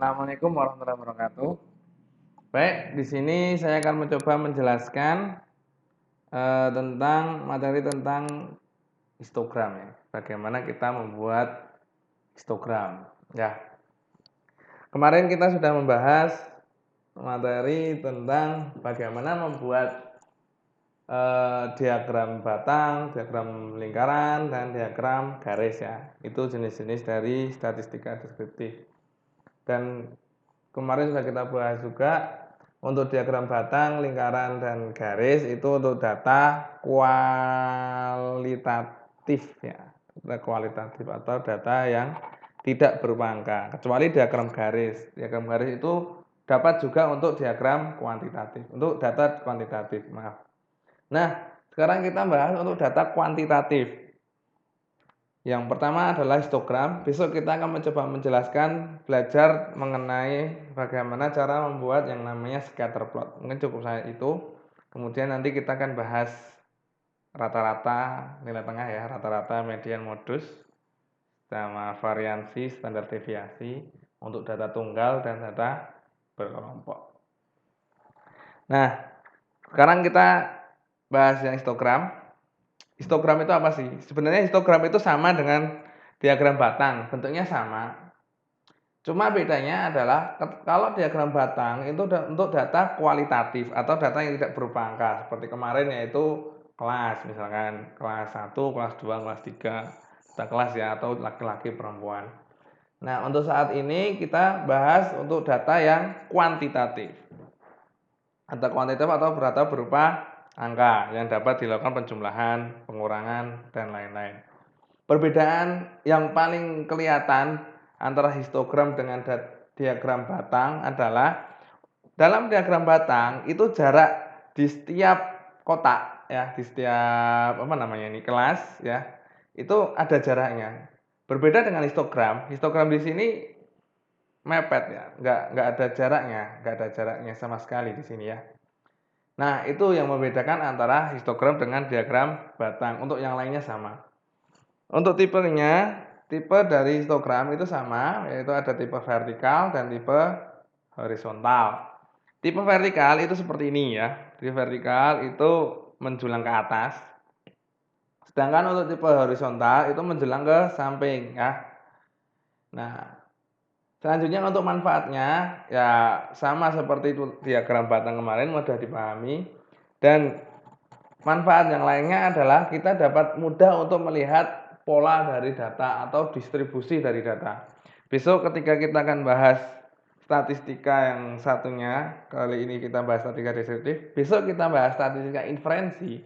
Assalamualaikum warahmatullahi wabarakatuh. Baik, di sini saya akan mencoba menjelaskan tentang materi tentang histogram ya. Bagaimana kita membuat histogram. Ya, kemarin kita sudah membahas materi tentang bagaimana membuat diagram batang, diagram lingkaran, dan diagram garis ya. Itu jenis-jenis dari statistika deskriptif. Dan kemarin sudah kita bahas juga untuk diagram batang, lingkaran, dan garis itu untuk data kualitatif ya, data kualitatif atau data yang tidak berupa angka, kecuali diagram garis. Diagram garis itu dapat juga untuk diagram kuantitatif, untuk data kuantitatif, maaf. Nah, sekarang kita bahas untuk data kuantitatif. Yang pertama adalah histogram. Besok kita akan mencoba menjelaskan, belajar mengenai bagaimana cara membuat yang namanya scatter plot. Mungkin cukup saya itu. Kemudian nanti kita akan bahas rata-rata, nilai tengah ya, rata-rata, median, modus, sama variansi, standar deviasi untuk data tunggal dan data berkelompok. Nah, sekarang kita bahas yang histogram. Histogram itu apa sih? Sebenarnya histogram itu sama dengan diagram batang, bentuknya sama. Cuma bedanya adalah kalau diagram batang itu untuk data kualitatif atau data yang tidak berupa angka. Seperti kemarin yaitu kelas, misalkan kelas 1, kelas 2, kelas 3, data kelas ya, atau laki-laki perempuan. Nah, untuk saat ini kita bahas untuk data yang kuantitatif. Data kuantitatif atau data berupa angka yang dapat dilakukan penjumlahan, pengurangan, dan lain-lain. Perbedaan yang paling kelihatan antara histogram dengan diagram batang adalah dalam diagram batang itu jarak di setiap kotak ya, di setiap kelas ya, itu ada jaraknya. Berbeda dengan histogram. Histogram di sini mepet ya, nggak ada jaraknya sama sekali di sini ya. Nah, itu yang membedakan antara histogram dengan diagram batang. Untuk yang lainnya sama. Untuk tipenya, tipe dari histogram itu sama, yaitu ada tipe vertikal dan tipe horizontal. Tipe vertikal itu seperti ini ya. Tipe vertikal itu menjulang ke atas. Sedangkan untuk tipe horizontal itu menjulang ke samping ya. Nah, selanjutnya untuk manfaatnya ya sama seperti itu diagram batang kemarin, mudah dipahami. Dan manfaat yang lainnya adalah kita dapat mudah untuk melihat pola dari data atau distribusi dari data. Besok ketika kita akan bahas statistika yang satunya, kali ini kita bahas statistika deskriptif, besok kita bahas statistika inferensi.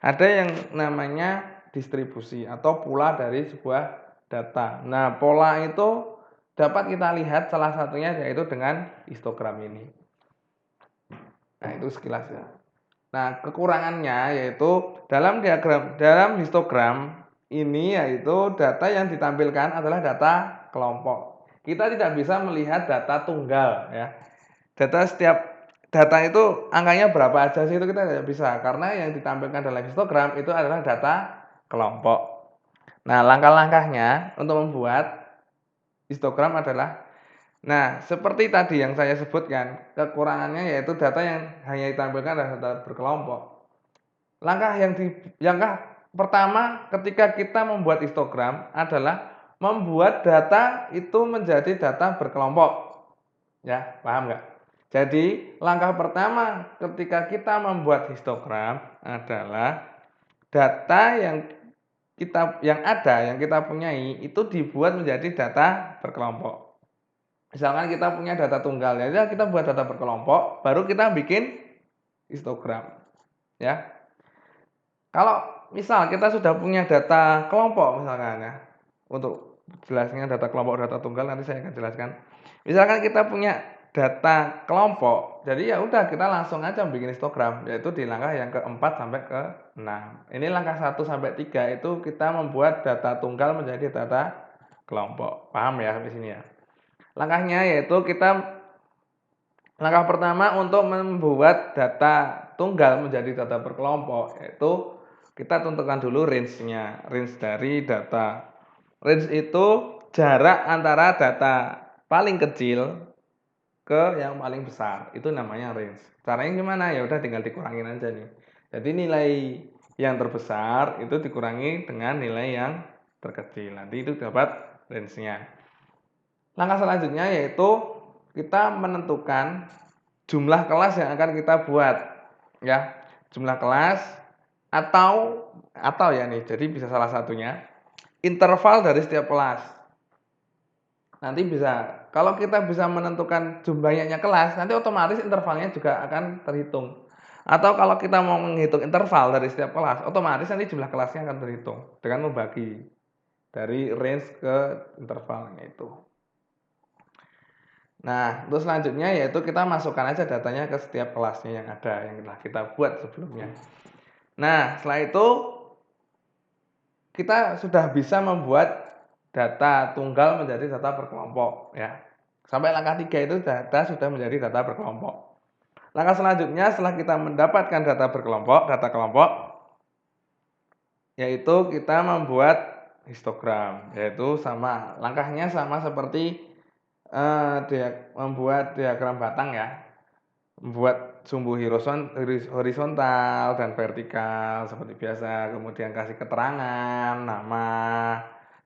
Ada yang namanya distribusi atau pola dari sebuah data. Nah, pola itu dapat kita lihat salah satunya yaitu dengan histogram ini. Nah, itu sekilas ya. Nah, kekurangannya yaitu dalam histogram ini yaitu data yang ditampilkan adalah data kelompok. Kita tidak bisa melihat data tunggal ya. Data itu angkanya berapa aja sih itu kita tidak bisa karena yang ditampilkan dalam histogram itu adalah data kelompok. Nah, langkah-langkahnya untuk membuat histogram adalah seperti tadi yang saya sebutkan, kekurangannya yaitu data yang hanya ditampilkan adalah data berkelompok. Langkah pertama ketika kita membuat histogram adalah membuat data itu menjadi data berkelompok. Ya, paham nggak? Jadi, langkah pertama ketika kita membuat histogram adalah data yang kita punyai itu dibuat menjadi data berkelompok. Misalkan kita punya data tunggal, ya kita buat data berkelompok, baru kita bikin histogram. Ya. Kalau misal kita sudah punya data kelompok misalkan ya, untuk jelasnya data kelompok, data tunggal nanti saya akan jelaskan. Misalkan kita punya data kelompok, jadi ya udah kita langsung aja bikin histogram, yaitu di langkah yang keempat sampai ke-6. Ini langkah 1 sampai 3 itu kita membuat data tunggal menjadi data kelompok. Paham ya sampai sini ya? Langkahnya yaitu langkah pertama untuk membuat data tunggal menjadi data berkelompok yaitu kita tentukan dulu range-nya, range dari data. Range itu jarak antara data paling kecil ke yang paling besar. Itu namanya range. Caranya gimana? Ya udah tinggal dikurangin aja nih. Jadi nilai yang terbesar itu dikurangi dengan nilai yang terkecil. Nanti itu dapat range-nya. Langkah selanjutnya yaitu kita menentukan jumlah kelas yang akan kita buat, ya. Jumlah kelas atau ya nih, jadi bisa salah satunya interval dari setiap kelas. Nanti bisa, kalau kita bisa menentukan jumlahnya kelas, nanti otomatis intervalnya juga akan terhitung. Atau kalau kita mau menghitung interval dari setiap kelas, otomatis nanti jumlah kelasnya akan terhitung dengan membagi dari range ke intervalnya itu. Nah, terus selanjutnya yaitu kita masukkan aja datanya ke setiap kelasnya yang ada, yang telah kita buat sebelumnya. Nah, setelah itu kita sudah bisa membuat data tunggal menjadi data berkelompok, ya. Sampai langkah 3 itu data sudah menjadi data berkelompok. Langkah selanjutnya setelah kita mendapatkan data berkelompok, data kelompok, yaitu kita membuat histogram, yaitu sama langkahnya sama seperti membuat diagram batang, ya. Membuat sumbu horizontal dan vertikal seperti biasa, kemudian kasih keterangan, nama,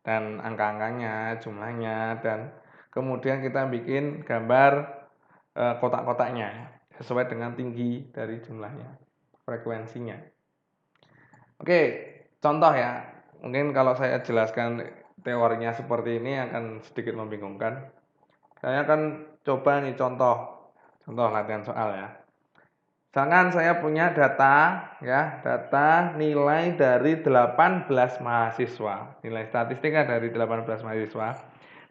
dan angka-angkanya, jumlahnya, dan kemudian kita bikin gambar kotak-kotaknya sesuai dengan tinggi dari jumlahnya, frekuensinya. Oke, contoh ya. Mungkin kalau saya jelaskan teorinya seperti ini akan sedikit membingungkan. Saya akan coba nih contoh latihan soal ya. Misalkan saya punya data ya, data nilai dari 18 mahasiswa. Nilai statistika dari 18 mahasiswa.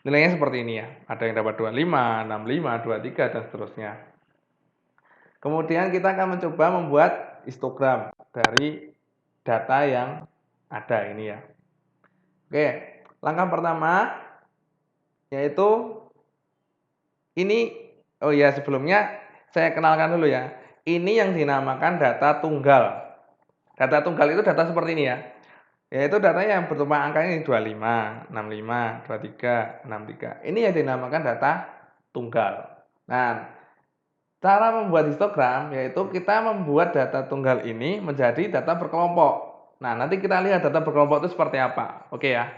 Nilainya seperti ini ya. Ada yang dapat 25, 65, 23 dan seterusnya. Kemudian kita akan mencoba membuat histogram dari data yang ada ini ya. Oke, langkah pertama yaitu ini, oh ya sebelumnya saya kenalkan dulu ya. Ini yang dinamakan data tunggal. Data tunggal itu data seperti ini ya. Yaitu datanya yang bertumpang angka ini 25, 65, 23, 63. Ini yang dinamakan data tunggal. Nah, cara membuat histogram yaitu kita membuat data tunggal ini menjadi data berkelompok. Nah, nanti kita lihat data berkelompok itu seperti apa. Oke ya.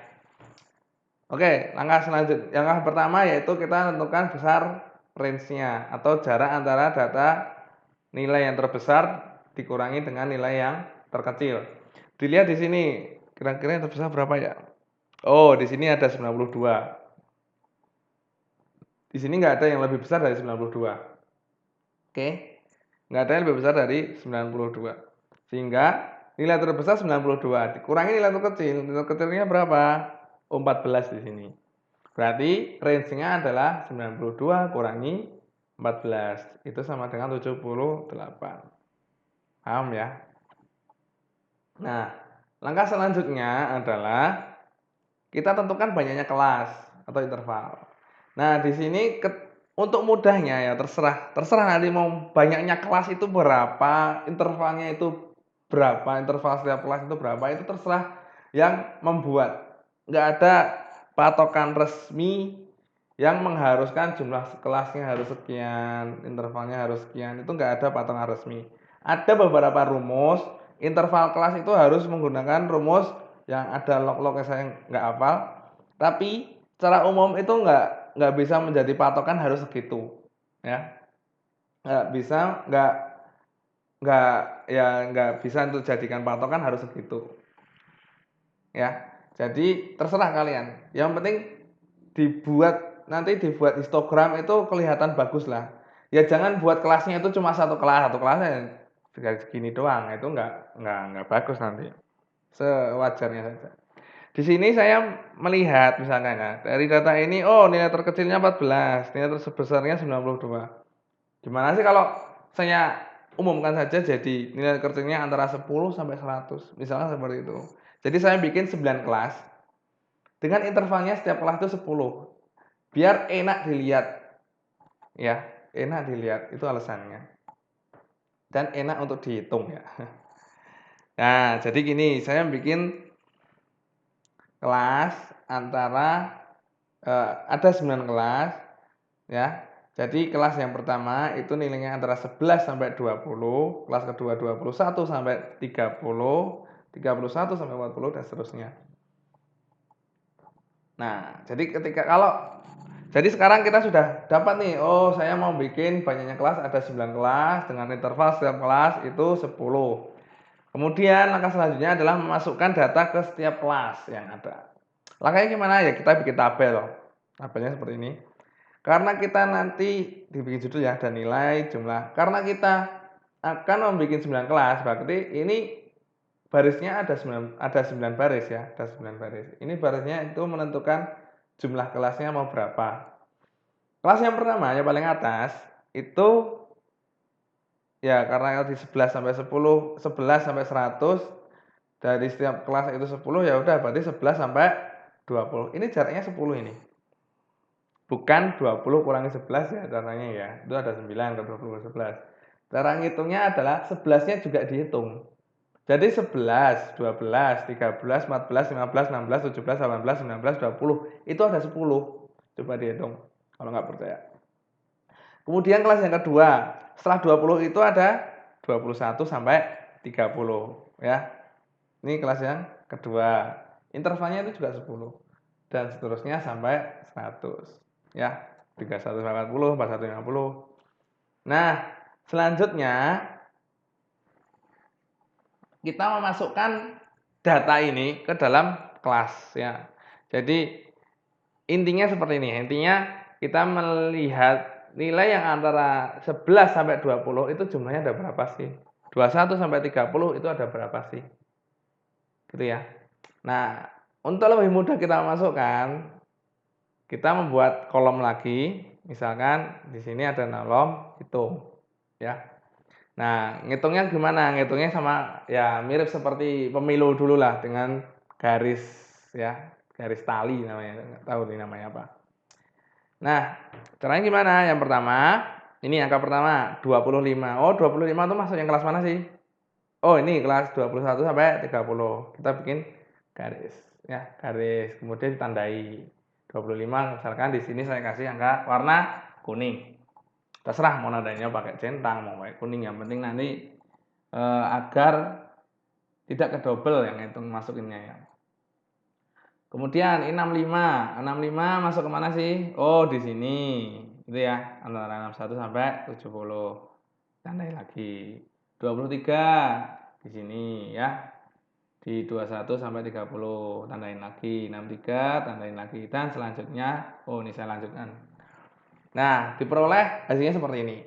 Oke, langkah selanjutnya, langkah pertama yaitu kita tentukan besar range-nya atau jarak antara data nilai yang terbesar dikurangi dengan nilai yang terkecil. Dilihat di sini, kira-kira yang terbesar berapa ya? Oh, di sini ada 92. Di sini nggak ada yang lebih besar dari 92. Oke, nggak ada yang lebih besar dari 92. Sehingga nilai terbesar 92 dikurangi nilai terkecil. Nilai terkecilnya berapa? 14 di sini. Berarti range-nya adalah 92 kurangi 14. Itu sama dengan 78. Paham ya? Nah, langkah selanjutnya adalah kita tentukan banyaknya kelas atau interval. Nah, di sini untuk mudahnya ya terserah nanti mau banyaknya kelas itu berapa, intervalnya itu berapa, interval setiap kelas itu berapa, itu terserah yang membuat. Nggak ada patokan resmi yang mengharuskan jumlah kelasnya harus sekian, intervalnya harus sekian, itu nggak ada patokan resmi. Ada beberapa rumus, interval kelas itu harus menggunakan rumus yang ada log-lognya saya nggak hafal, tapi secara umum itu nggak bisa menjadi patokan harus segitu, ya. Nggak bisa, nggak bisa untuk jadikan patokan harus segitu, ya. Jadi terserah kalian. Yang penting nanti dibuat histogram itu kelihatan bagus lah. Ya jangan buat kelasnya itu cuma satu kelasnya segini doang, itu nggak bagus nanti. Sewajarnya saja. Di sini saya melihat misalkan ya, dari data ini oh nilai terkecilnya 14, nilai terbesarnya 92. Gimana sih kalau saya umumkan saja jadi nilai terkecilnya antara 10 sampai 100, misalnya seperti itu. Jadi saya bikin 9 kelas dengan intervalnya setiap kelas itu 10. Biar enak dilihat. Ya, enak dilihat itu alasannya. Dan enak untuk dihitung ya. Nah, jadi gini, saya bikin kelas antara ada 9 kelas ya. Jadi kelas yang pertama itu nilainya antara 11 sampai 20, kelas kedua 21 sampai 30, 31 sampai 40 dan seterusnya. Nah, jadi sekarang kita sudah dapat nih, oh saya mau bikin banyaknya kelas, ada 9 kelas dengan interval setiap kelas itu 10. Kemudian langkah selanjutnya adalah memasukkan data ke setiap kelas yang ada. Langkahnya gimana ya? Kita bikin tabel loh. Tabelnya seperti ini. Karena kita nanti dibikin judul ya, ada nilai, jumlah. Karena kita akan membuat 9 kelas, berarti ini barisnya ada 9 baris ya, ada 9 baris. Ini barisnya itu menentukan jumlah kelasnya mau berapa. Kelas yang pertama yang paling atas itu ya karena di 11 sampai 10, 11 sampai 100 dari setiap kelas itu 10 ya udah berarti 11 sampai 20. Ini jaraknya 10 ini. Bukan 20 kurangi 11 ya caranya ya. Itu ada 9, ada 20, 11. Cara ngitungnya adalah 11-nya juga dihitung. Jadi 11, 12, 13, 14, 15, 16, 17, 18, 19, 20. Itu ada 10. Coba dihitung kalau nggak percaya. Kemudian kelas yang kedua, setelah 20 itu ada 21 sampai 30 ya. Ini kelas yang kedua. Intervalnya itu juga 10 dan seterusnya sampai 100 ya. 31 sampai 40, 41 50. Nah, selanjutnya kita memasukkan data ini ke dalam kelas ya. Jadi intinya seperti ini. Intinya kita melihat nilai yang antara 11 sampai 20 itu jumlahnya ada berapa sih? 21 sampai 30 itu ada berapa sih? Gitu ya. Nah, untuk lebih mudah kita masukkan, kita membuat kolom lagi. Misalkan di sini ada kolom hitung ya. Nah, ngitungnya gimana? Ngitungnya sama ya mirip seperti pemilu dulu lah dengan garis ya, garis tali namanya. Nggak tahu nih namanya apa. Nah, caranya gimana? Yang pertama, ini angka pertama 25. Oh, 25 itu masuk yang kelas mana sih? Oh, ini kelas 21 sampai 30. Kita bikin garis ya, garis. Kemudian ditandai 25 misalkan di sini saya kasih angka warna kuning. Terserah mau nadanya pakai centang, mau pakai kuning, yang penting nanti agar tidak kedobel yang hitung masukinnya ya. Kemudian 65 masuk ke mana sih? Oh, di sini. Itu ya, antara 61 sampai 70. Tandai lagi. 23 di sini ya. Di 21 sampai 30 tandain lagi. 63 tandain lagi dan selanjutnya oh ini saya lanjutkan. Nah, diperoleh hasilnya seperti ini.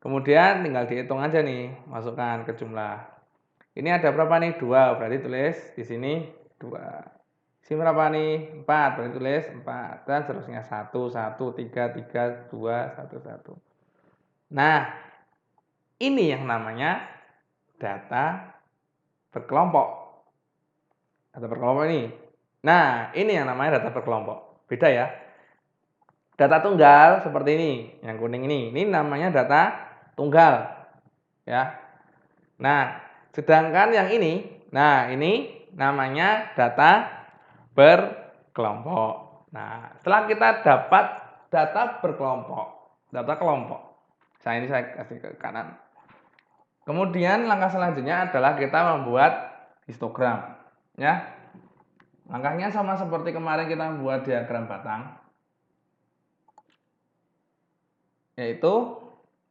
Kemudian tinggal dihitung aja nih, masukkan ke jumlah. Ini ada berapa nih? 2, berarti tulis di sini 2. Sini berapa nih? 4, berarti tulis 4. Dan seterusnya 1, 1, 3, 3, 2, 1, 1. Nah, ini yang namanya data berkelompok. Data berkelompok ini. Nah, ini yang namanya data berkelompok. Beda ya. Data tunggal seperti ini, yang kuning ini. Ini namanya data tunggal. Ya. Nah, sedangkan yang ini, nah ini namanya data berkelompok. Nah, setelah kita dapat data berkelompok, data kelompok. Ini saya kasih ke kanan. Kemudian langkah selanjutnya adalah kita membuat histogram, ya. Langkahnya sama seperti kemarin kita membuat diagram batang, yaitu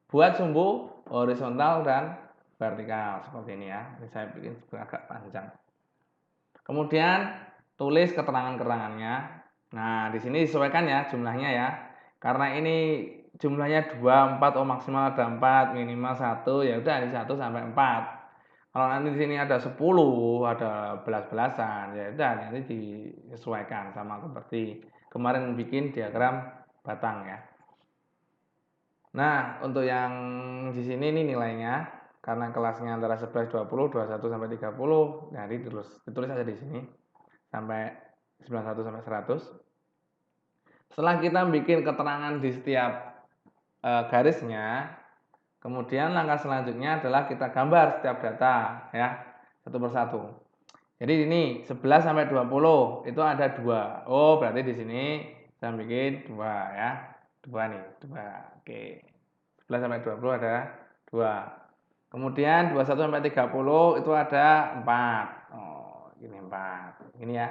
buat sumbu horizontal dan vertikal seperti ini ya. Ini saya bikin agak panjang. Kemudian tulis keterangan-keterangannya. Nah, di sini disesuaikan ya jumlahnya ya. Karena ini jumlahnya 2, 4, oh maksimal ada 4, minimal 1, ya udah dari 1 sampai 4. Kalau nanti di sini ada 10, ada belas-belasan, ya udah nanti disesuaikan sama seperti kemarin bikin diagram batang ya. Nah, untuk yang di sini ini nilainya karena kelasnya antara 11, 20, 21 sampai 30, jadi ditulis aja di sini sampai 91 sampai 100. Setelah kita bikin keterangan di setiap garisnya, kemudian langkah selanjutnya adalah kita gambar setiap data ya, satu persatu. Jadi ini 11 sampai 20 itu ada 2. Oh, berarti di sini saya bikin 2 ya. 2 nih, 2. Oke. 11 sampai 20 ada 2. Kemudian 21 sampai 30 itu ada 4. Oh, ini 4. Ini ya.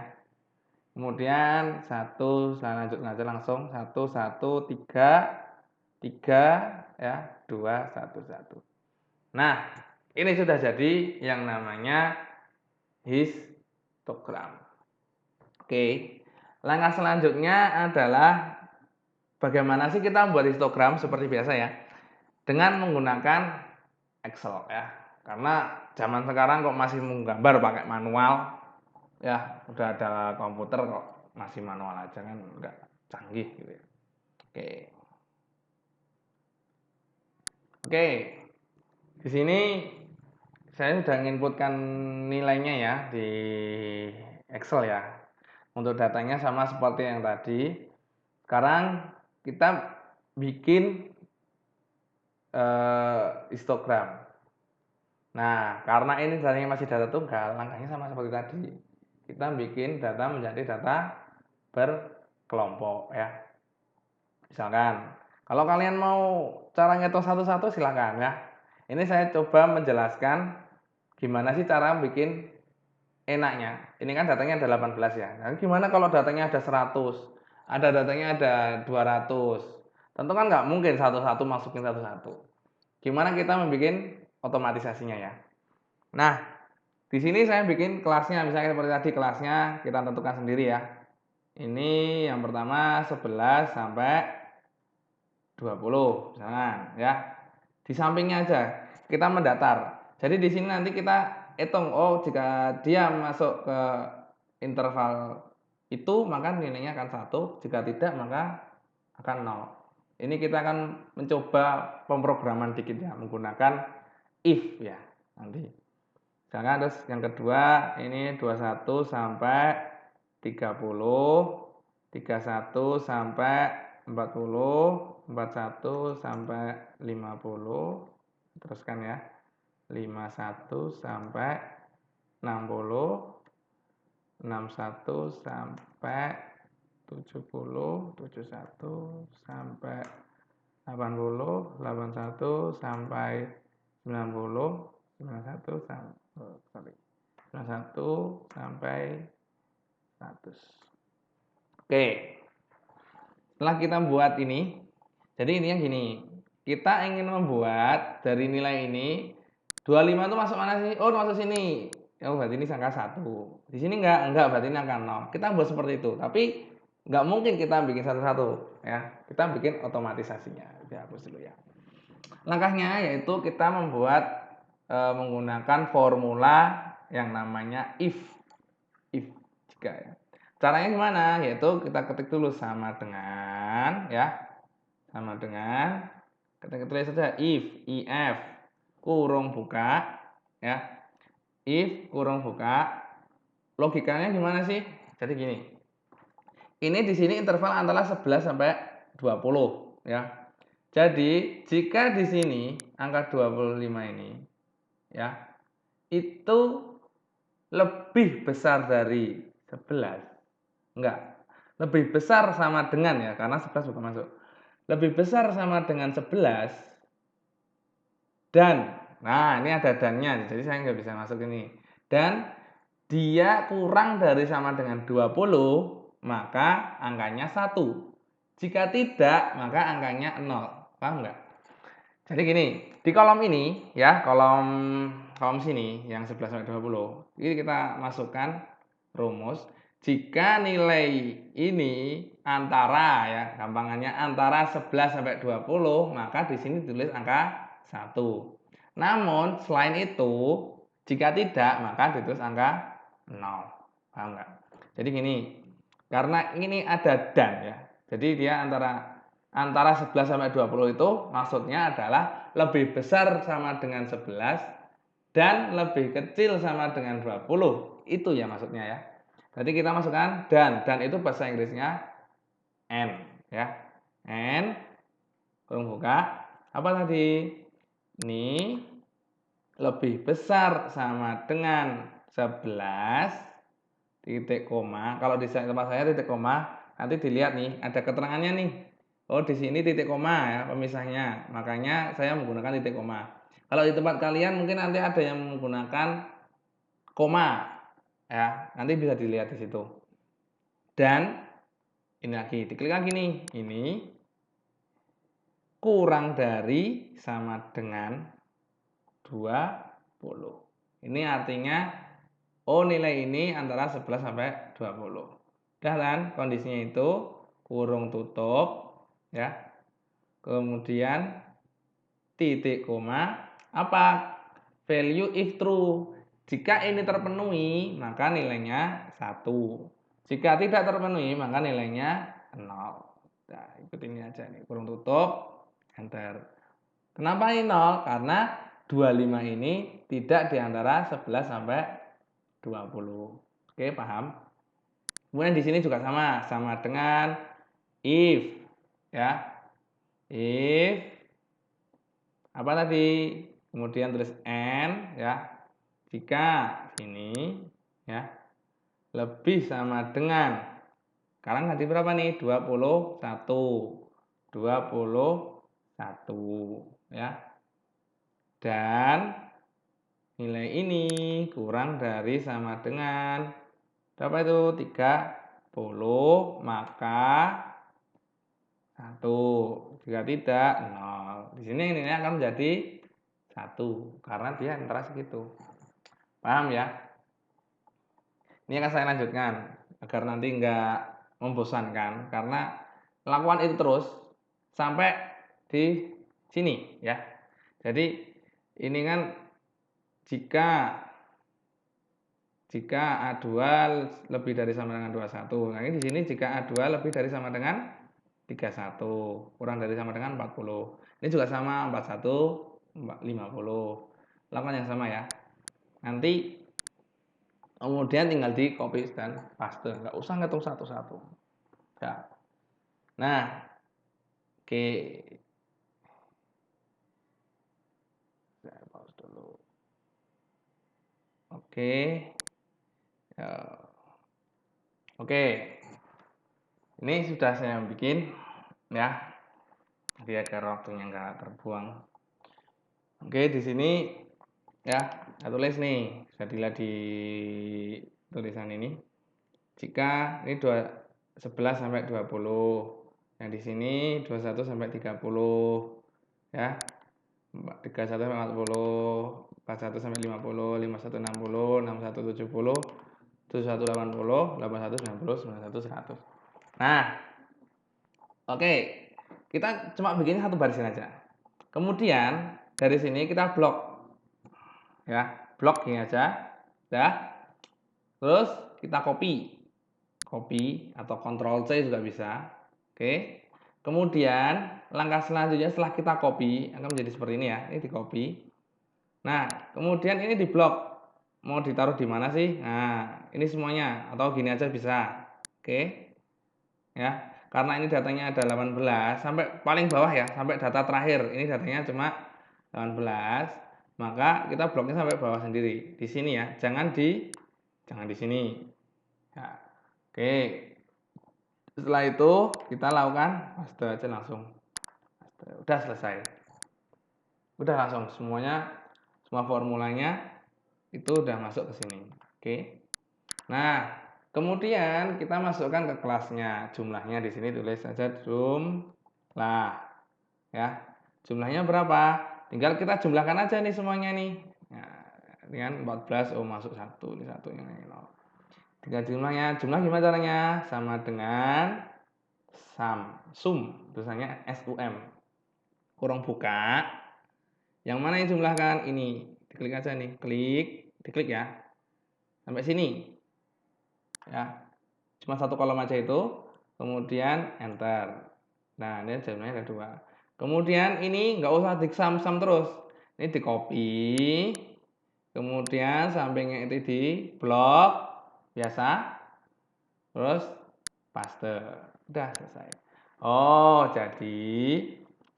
Kemudian 1, saya lanjutkan aja langsung. 1, 1, 3, 3, ya, 2, 1, 1. Nah, ini sudah jadi yang namanya histogram. Oke. Langkah selanjutnya adalah bagaimana sih kita membuat histogram seperti biasa ya? Dengan menggunakan Excel ya. Karena zaman sekarang kok masih menggambar pakai manual, ya udah ada komputer kok masih manual aja kan enggak canggih gitu ya. Oke. Oke. Di sini saya sudah menginputkan nilainya ya di Excel ya. Untuk datanya sama seperti yang tadi. Sekarang kita bikin histogram. Nah, karena ini datanya masih data tunggal, langkahnya sama seperti tadi. Kita bikin data menjadi data berkelompok ya. Misalkan, kalau kalian mau cara ngitung satu-satu silahkan ya. Ini saya coba menjelaskan gimana sih cara bikin enaknya. Ini kan datanya ada 18 ya. Nah, gimana kalau datanya ada 100, ada datanya ada 200. Tentu kan nggak mungkin satu-satu masukin satu-satu. Gimana kita membuat otomatisasinya ya. Nah, di sini saya bikin kelasnya, misalnya seperti tadi kelasnya kita tentukan sendiri ya. Ini yang pertama 11 sampai 20, misalkan ya. Di sampingnya aja kita mendatar. Jadi di sini nanti kita hitung, oh jika dia masuk ke interval itu maka nilainya akan 1, jika tidak maka akan 0. Ini kita akan mencoba pemrograman dikit ya menggunakan if ya nanti. Misalkan terus yang kedua ini 21 sampai 30, 31 sampai 40, 41 sampai 50, teruskan ya. 51 sampai 60, 61 sampai 70, 71 sampai 80, 81 sampai 90, 91 sampai 91 sampai 100. Oke. Setelah kita buat ini, jadi ini yang gini. Kita ingin membuat dari nilai ini 25 itu masuk mana sih? Oh, masuk sini. Oh, berarti ini angka 1. Di sini enggak, berarti ini angka 0. Kita buat seperti itu. Tapi enggak mungkin kita bikin satu-satu ya. Kita bikin otomatisasinya. Dihapus dulu ya. Langkahnya yaitu kita membuat menggunakan formula yang namanya if jika ya. Caranya gimana? Yaitu kita ketik dulu sama dengan ya. Sama dengan kita tulis saja if kurung buka ya. If kurung buka. Logikanya gimana sih? Jadi gini. Ini di sini interval antara 11 sampai 20 ya. Jadi, jika di sini angka 25 ini ya, itu lebih besar dari 11. Enggak. Lebih besar sama dengan ya, karena 11 bukan masuk. Lebih besar sama dengan 11 dan nah, ini ada dannya. Jadi saya nggak bisa masuk ini. Dan dia kurang dari sama dengan 20, maka angkanya 1. Jika tidak, maka angkanya 0. Paham nggak? Jadi gini, di kolom ini ya, kolom sini yang 11 sampai 20. Ini kita masukkan rumus jika nilai ini antara ya, gampangannya antara 11 sampai 20, maka di sini ditulis angka 1. Namun selain itu, jika tidak, maka ditulis angka 0. Paham nggak? Jadi gini, karena ini ada dan ya. Jadi dia antara 11 sampai 20 itu maksudnya adalah lebih besar sama dengan 11 dan lebih kecil sama dengan 20. Itu ya maksudnya ya. Jadi kita masukkan dan itu bahasa Inggrisnya n ya. N kurung buka apa tadi? Ini lebih besar sama dengan 11 titik koma. Kalau di tempat saya titik koma, nanti dilihat nih ada keterangannya nih. Oh, di sini titik koma ya pemisahnya. Makanya saya menggunakan titik koma. Kalau di tempat kalian mungkin nanti ada yang menggunakan koma ya. Nanti bisa dilihat di situ. Dan ini lagi, diklik lagi nih. Ini kurang dari sama dengan 20. Ini artinya nilai ini antara 11 sampai 20. Udah kan kondisinya itu kurung tutup ya. Kemudian titik koma apa? Value if true. Jika ini terpenuhi, maka nilainya 1. Jika tidak terpenuhi, maka nilainya 0. Nah, ikut ini aja nih, kurung tutup, enter. Kenapa ini 0? Karena 25 ini tidak di antara 11 sampai 20. Oke, paham? Kemudian di sini juga sama dengan if ya. If apa tadi? Kemudian tulis n ya. Jika ini ya lebih sama dengan sekarang ganti berapa nih? 21. 21 ya. Dan nilai ini kurang dari sama dengan berapa itu? 30, maka 1. Jika tidak, 0. Di sini nilainya akan menjadi 1 karena dia antara segitu. Paham ya? Ini akan saya lanjutkan agar nanti enggak membosankan karena lakukan itu terus sampai di sini ya. Jadi ini kan jika A2 lebih dari sama dengan 21. Nah, ini di sini jika A2 lebih dari sama dengan 31, kurang dari sama dengan 40. Ini juga sama 41, 50. Lakukan yang sama ya. Nanti kemudian tinggal di copy dan paste, nggak usah ngitung satu-satu. Ya. Nah, oke. Saya pause dulu. Oke. Ya. Oke. Ini sudah saya bikin ya. Jadi agar waktunya nggak terbuang. Oke, di sini ya, saya tulis nih, bisa dilihat di tulisan ini. Jika ini 11 sampai 20. Yang di sini 21 sampai 30 ya. 31 sampai 40, 41 sampai 50, 51 60, 61 70, 71 80, 81 90, 91 100. Nah, oke. Kita cuma bikin satu barisan aja. Kemudian dari sini kita blok. Ya, blok gini aja. Ya. Terus kita copy. Copy atau Ctrl C juga bisa. Oke. Kemudian langkah selanjutnya setelah kita copy akan menjadi seperti ini ya. Ini di copy. Nah, kemudian ini di blok. Mau ditaruh di mana sih? Nah, ini semuanya atau gini aja bisa. Oke. Ya, karena ini datanya ada 18 sampai paling bawah ya, sampai data terakhir. Ini datanya cuma 18, maka kita bloknya sampai bawah sendiri. Di sini ya, jangan di sini. Ya. Oke. Setelah itu kita lakukan paste aja langsung. Udah selesai. Udah langsung semuanya, semua formulanya itu udah masuk ke sini. Oke. Nah, kemudian kita masukkan ke kelasnya. Jumlahnya di sini tulis saja jumlah. Ya. Jumlahnya berapa? Tinggal kita jumlahkan aja nih semuanya nih. Nah, dengan 14 masuk 1, ini 1 yang ini 0. Tinggal jumlahnya. Jumlah gimana caranya? Sama dengan sum. Tulisannya SUM. Kurung buka. Yang mana yang jumlahkan? Ini. Diklik aja nih. Klik. Diklik ya. Sampai sini. Ya. Cuma satu kolom aja itu. Kemudian enter. Nah, ini jumlahnya ada 2. Kemudian ini nggak usah disam-sam terus. Ini di copy. Kemudian sampingnya itu di blok. Biasa. Terus paste. Udah selesai. Oh, jadi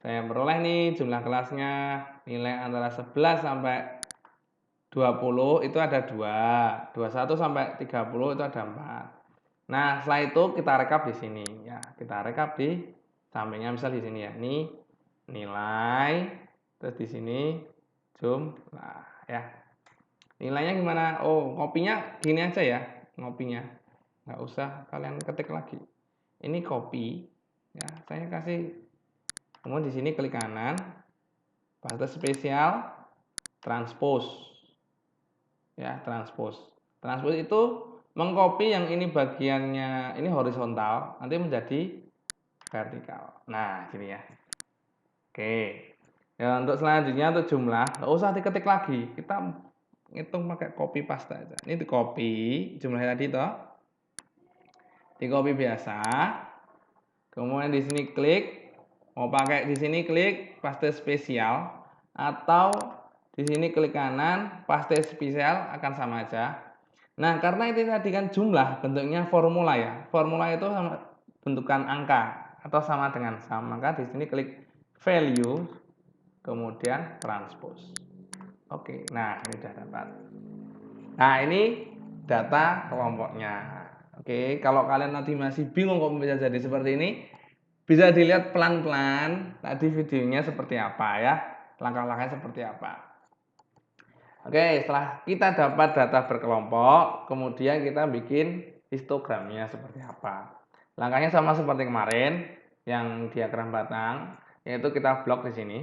saya peroleh nih jumlah kelasnya. Nilai antara 11 sampai 20 itu ada 2. 21 sampai 30 itu ada 4. Nah, setelah itu kita rekap di sini ya. Kita rekap di Sampingnya misal di sini ya. Ini nilai, terus di sini jumlah ya. Nilainya gimana? Oh, kopinya gini aja ya, ngopinya. Nggak usah kalian ketik lagi. Ini kopi ya. Saya kasih, kemudian di sini klik kanan, paste spesial, transpose. Ya, transpose. Transpose itu mengcopy yang ini bagiannya ini horizontal, nanti menjadi vertikal. Nah, gini ya. Oke. Ya, untuk selanjutnya untuk jumlah, nggak usah diketik lagi. Kita ngitung pakai copy paste aja. Ini di copy jumlahnya tadi toh. Di copy biasa. Kemudian di sini klik, mau pakai di sini klik paste spesial atau di sini klik kanan paste spesial akan sama aja. Nah, karena itu tadi kan jumlah bentuknya formula ya. Formula itu sama bentukan angka atau sama dengan sama. Maka di sini klik value kemudian transpose. Oke, nah ini sudah dapat. Nah, ini data kelompoknya. Oke, kalau kalian nanti masih bingung kok bisa jadi seperti ini, bisa dilihat pelan-pelan tadi videonya seperti apa ya. Langkah-langkahnya seperti apa. Oke, setelah kita dapat data berkelompok, kemudian kita bikin histogramnya seperti apa. Langkahnya sama seperti kemarin, yang diagram batang, yaitu kita blok di sini.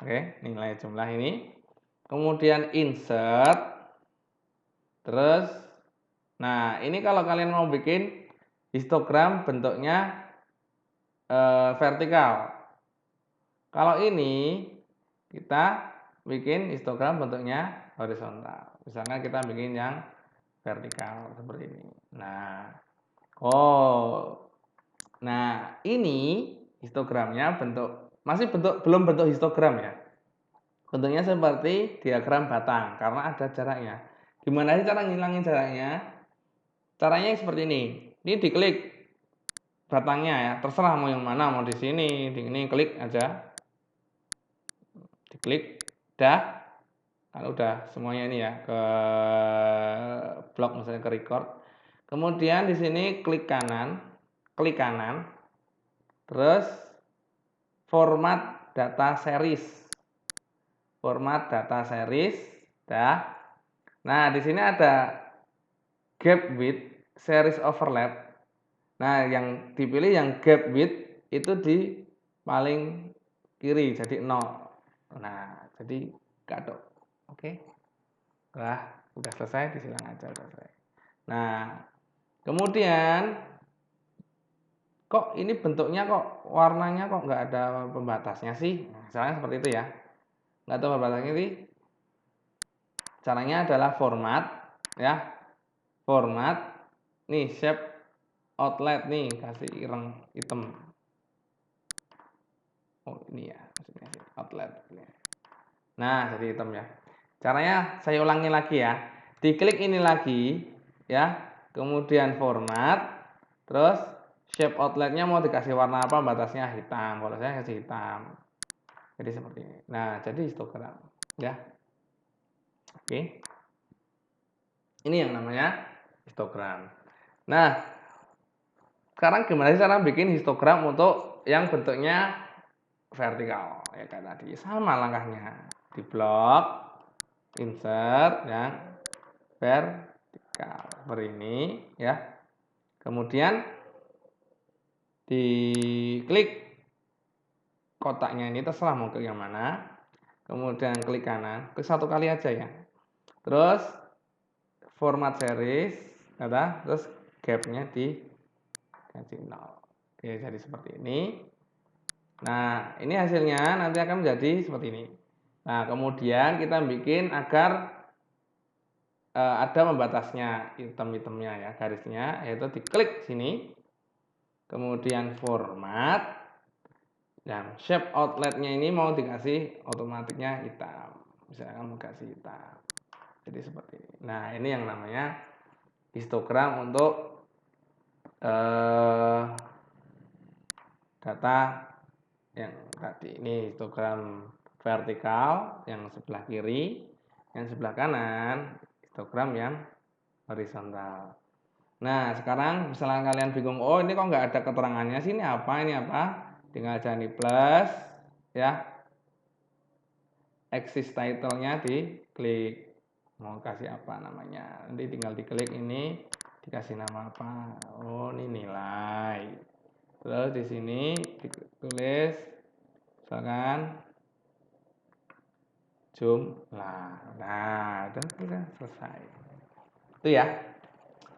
Oke, nilai jumlah ini. Kemudian insert. Terus, nah ini kalau kalian mau bikin histogram bentuknya vertikal. Kalau ini kita bikin histogram bentuknya horizontal. Misalnya kita bikin yang vertikal seperti ini. Nah, nah ini histogramnya masih belum bentuk histogram ya. Bentuknya seperti diagram batang karena ada jaraknya. Gimana sih cara ngilangin jaraknya? Caranya seperti ini. Ini diklik batangnya ya, terserah mau yang mana, mau di sini, di ini klik aja. Diklik, dah. Kalau udah semuanya ini ya ke blok misalnya ke record. Kemudian di sini klik kanan, terus format data series. Format data series, dah. Nah, di sini ada gap width, series overlap. Nah, yang dipilih yang gap width itu di paling kiri jadi 0. Nah, jadi gadok. Oke. Wah, udah selesai, disilang aja udah selesai. Nah, kemudian kok ini bentuknya kok warnanya kok nggak ada pembatasnya sih? Misalnya seperti itu ya. Nggak tahu pembatasnya sih. Caranya adalah format ya. Format nih shape outlet nih kasih ireng hitam. Oh, ini ya maksudnya outlet. Nah, jadi hitam ya. Caranya saya ulangi lagi ya. Diklik ini lagi ya. Kemudian format, terus shape outletnya mau dikasih warna apa? Batasnya hitam. Kalau saya kasih hitam. Jadi seperti ini. Nah, jadi histogram ya. Oke. Ini yang namanya histogram. Nah, sekarang gimana sih cara bikin histogram untuk yang bentuknya vertikal? Ya kayak tadi sama langkahnya. Di blok, insert ya, vertikal seperti ini ya. Kemudian diklik kotaknya ini, terserah mau klik yang mana. Kemudian klik kanan, klik satu kali aja ya. Terus format series, ada, terus gapnya di kasih 0. Oke, jadi seperti ini. Nah, ini hasilnya nanti akan menjadi seperti ini. Nah, kemudian kita bikin agar ada pembatasnya, hitam-hitamnya ya, garisnya, yaitu diklik sini. Kemudian format. Dan shape outletnya ini mau dikasih otomatiknya hitam. Misalnya kamu kasih hitam. Jadi seperti ini. Nah, ini yang namanya histogram untuk data yang tadi. Ini histogram vertikal yang sebelah kiri, yang sebelah kanan histogram yang horizontal. Nah, sekarang misalnya kalian bingung, oh ini kok nggak ada keterangannya sih, ini apa, ini apa? tinggal jangan di plus ya. Axis title-nya diklik. Mau kasih apa namanya? Nanti tinggal diklik ini, dikasih nama apa? Oh, ini nilai. Terus di sini ditulis misalkan jumlah. Nah, udah selesai. Itu ya.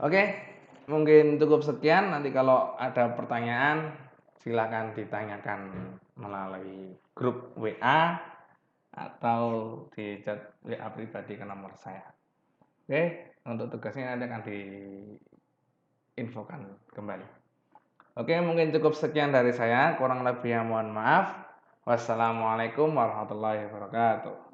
Oke, mungkin cukup sekian. Nanti kalau ada pertanyaan silakan ditanyakan melalui grup WA atau di chat WA pribadi ke nomor saya. Oke, untuk tugasnya nanti akan diinfokan kembali. Oke, mungkin cukup sekian dari saya. Kurang lebihnya mohon maaf. Wassalamualaikum warahmatullahi wabarakatuh.